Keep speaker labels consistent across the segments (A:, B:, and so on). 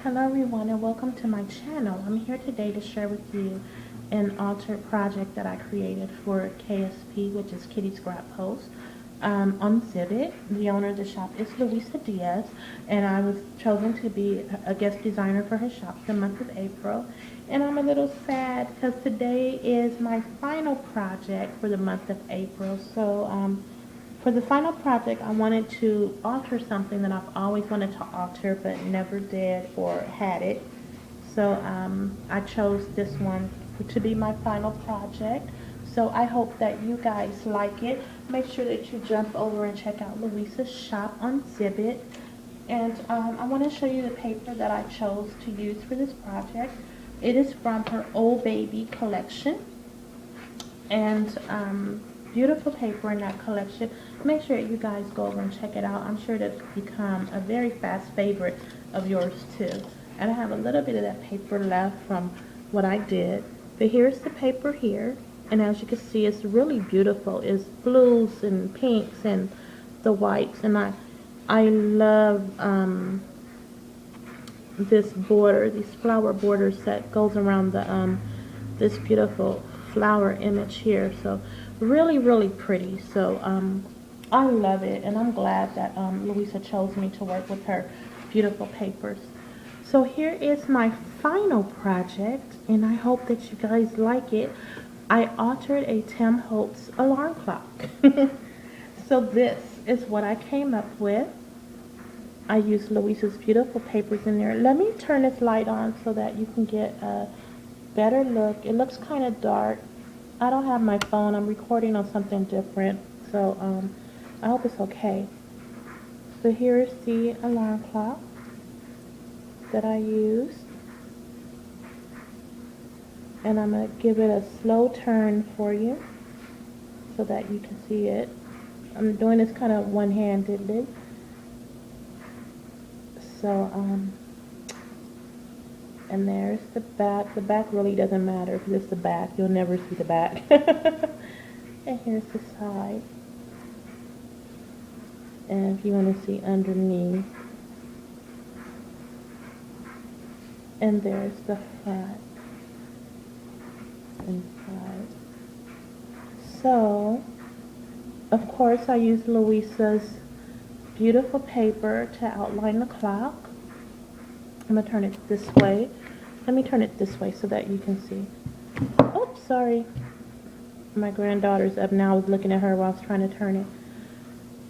A: Hello everyone and welcome to my channel. I'm here today to share with you an altered project that I created for KSP, which is Kitty Scrap Post, on Zibbet. The owner of the shop is Luisa, and I was chosen to be a guest designer for her shop the month of April. And I'm a little sad because today is my final project for the month of April. So for the final project, I wanted to alter something that I've always wanted to alter but never did or had it. So I chose this one to be my final project. So I hope that you guys like it. Make sure that you jump over and check out Luisa's shop on Zibbet. And I want to show you the paper that I chose to use for this project. It is from her Old Baby collection. And beautiful paper in that collection. Make sure you guys go over and check it out. I'm sure it'll become a very fast favorite of yours too. And I have a little bit of that paper left from what I did. But here's the paper here. And as you can see, it's really beautiful. It's blues and pinks and the whites. And I love this border, these flower borders that goes around the this beautiful flower image here. So really pretty. So I love it, and I'm glad that Luisa chose me to work with her beautiful papers. So here is my final project, and I hope that you guys like it. I altered a Tim Holtz alarm clock. So this is what I came up with. I used Luisa's beautiful papers in there. Let me turn this light on so that you can get a better look. It looks kind of dark. I don't have my phone. I'm recording on something different, so I hope it's okay. So here's the alarm clock that I used, and I'm going to give it a slow turn for you so that you can see it. I'm doing this kind of one-handedly. So and there's the back. The back really doesn't matter because it's the back. You'll never see the back. And here's the side. And if you want to see underneath. And there's the front and side. So, of course, I used Luisa's beautiful paper to outline the clock. I'm going to turn it this way. Let me turn it this way so that you can see. Oops, sorry. My granddaughter's up now. I was looking at her while I was trying to turn it.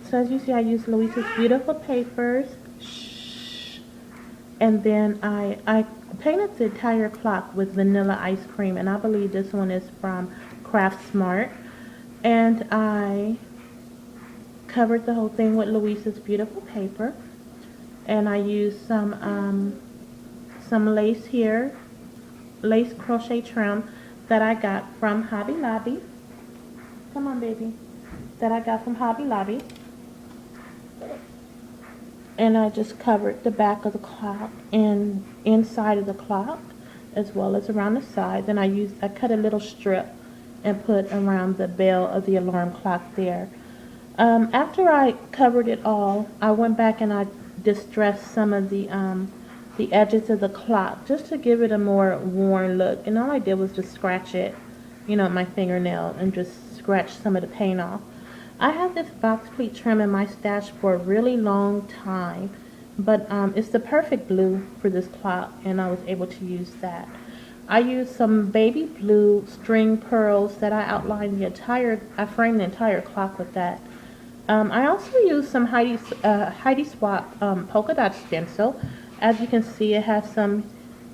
A: So as you see, I used Luisa's beautiful papers. And then I painted the entire clock with vanilla ice cream. And I believe this one is from Craft Smart. And I covered the whole thing with Luisa's beautiful paper. And I used some lace here, lace crochet trim that I got from Hobby Lobby. Come on, baby. That I got from Hobby Lobby. And I just covered the back of the clock and inside of the clock as well as around the side. Then I cut a little strip and put around the bell of the alarm clock there. After I covered it all, I went back and I distressed some of the edges of the clock just to give it a more worn look. And all I did was just scratch it, you know, with my fingernail and just scratch some of the paint off. I have this box pleat trim in my stash for a really long time, but it's the perfect blue for this clock, and I was able to use that. I used some baby blue string pearls that I framed the entire clock with that. I also used some Heidi Swap polka dot stencil. As you can see, it has some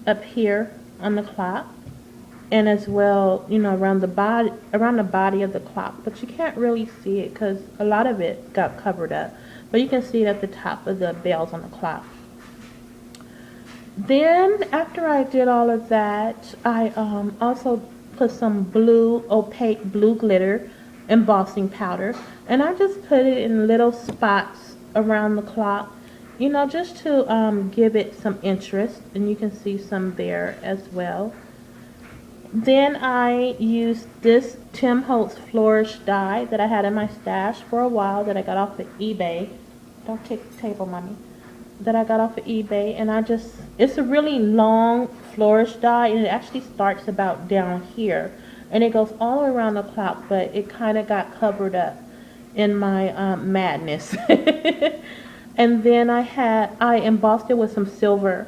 A: up here on the clock, and as well, you know, around the body of the clock. But you can't really see it because a lot of it got covered up. But you can see it at the top of the bells on the clock. Then, after I did all of that, I also put some opaque blue glitter embossing powder, and I just put it in little spots around the clock, you know, just to give it some interest, and you can see some there as well. Then I used this Tim Holtz flourish die that I had in my stash for a while that I got off of eBay. Don't kick the table, mommy. that I got off of eBay, and it's a really long flourish die, and it actually starts about down here, and it goes all around the clock, but it kind of got covered up in my madness. And then I embossed it with some silver,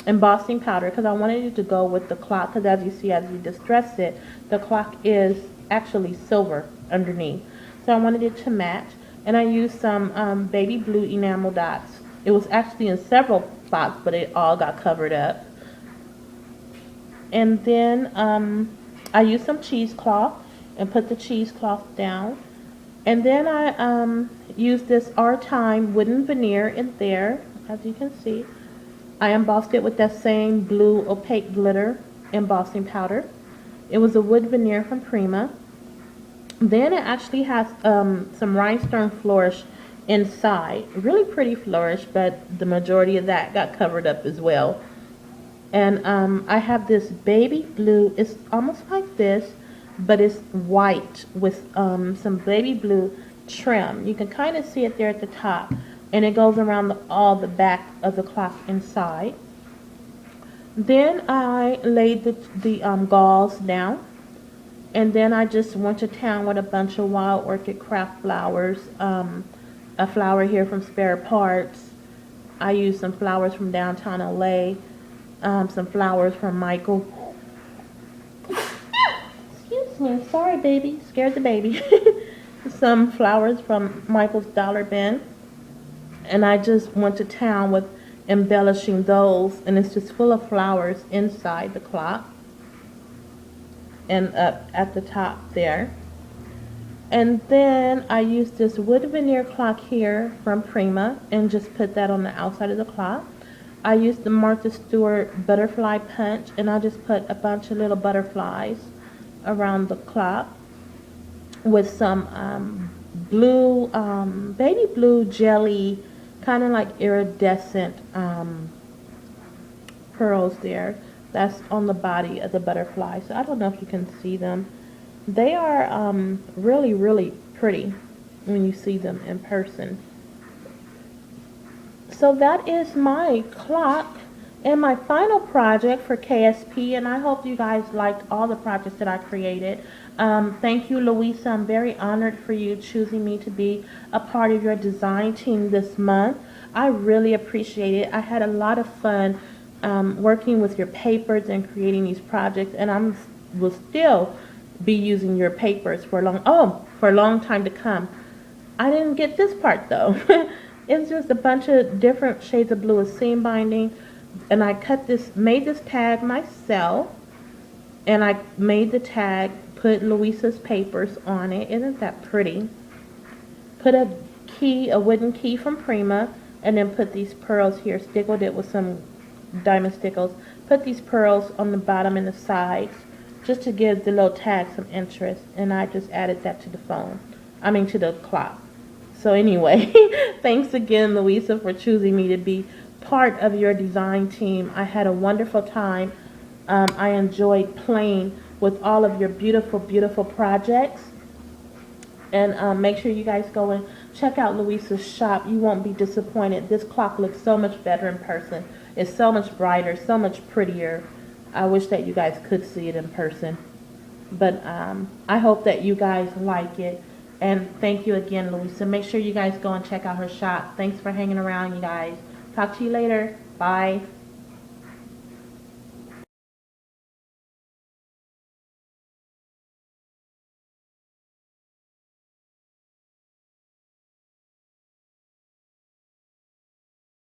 A: embossing powder, because I wanted it to go with the clock, because as you see, as you distress it, the clock is actually silver underneath. So I wanted it to match, and I used some baby blue enamel dots. It was actually in several spots, but it all got covered up. And then I used some cheesecloth and put the cheesecloth down. And then I used this Our Time wooden veneer in there, as you can see. I embossed it with that same blue opaque glitter embossing powder. It was a wood veneer from Prima. Then it actually has some rhinestone flourish inside. Really pretty flourish, but the majority of that got covered up as well. And I have this baby blue. It's almost like this, but it's white with some baby blue trim. You can kind of see it there at the top, and it goes around all the back of the clock inside. Then I laid the gauze down, and then I just went to town with a bunch of wild orchid craft flowers. A flower here from Spare Parts. I used some flowers from downtown LA, some flowers from Michael. Excuse me, sorry baby, scared the baby. Some flowers from Michael's Dollar Bin. And I just went to town with embellishing those, and it's just full of flowers inside the clock and up at the top there. And then I used this wood veneer clock here from Prima and just put that on the outside of the clock. I used the Martha Stewart butterfly punch, and I just put a bunch of little butterflies around the clock with some blue, baby blue jelly, kind of like iridescent pearls there. That's on the body of the butterfly. So I don't know if you can see them. They are really, really pretty when you see them in person. So that is my clock and my final project for KSP, and I hope you guys liked all the projects that I created. Thank you, Luisa. I'm very honored for you choosing me to be a part of your design team this month. I really appreciate it. I had a lot of fun working with your papers and creating these projects, and will still be using your papers for a long time to come. I didn't get this part though. It's just a bunch of different shades of blue with seam binding, and I made this tag myself, and I made the tag, put Luisa's papers on it. Isn't that pretty? Put a wooden key from Prima, and then put these pearls here, stickled it with some diamond stickles. Put these pearls on the bottom and the sides, just to give the little tag some interest, and I just added that to the clock. So anyway, thanks again, Luisa, for choosing me to be part of your design team. I had a wonderful time. I enjoyed playing with all of your beautiful, beautiful projects. And make sure you guys go and check out Luisa's shop. You won't be disappointed. This clock looks so much better in person. It's so much brighter, so much prettier. I wish that you guys could see it in person. But I hope that you guys like it. And thank you again, Luisa. Make sure you guys go and check out her shop. Thanks for hanging around, you guys. Talk to you later. Bye.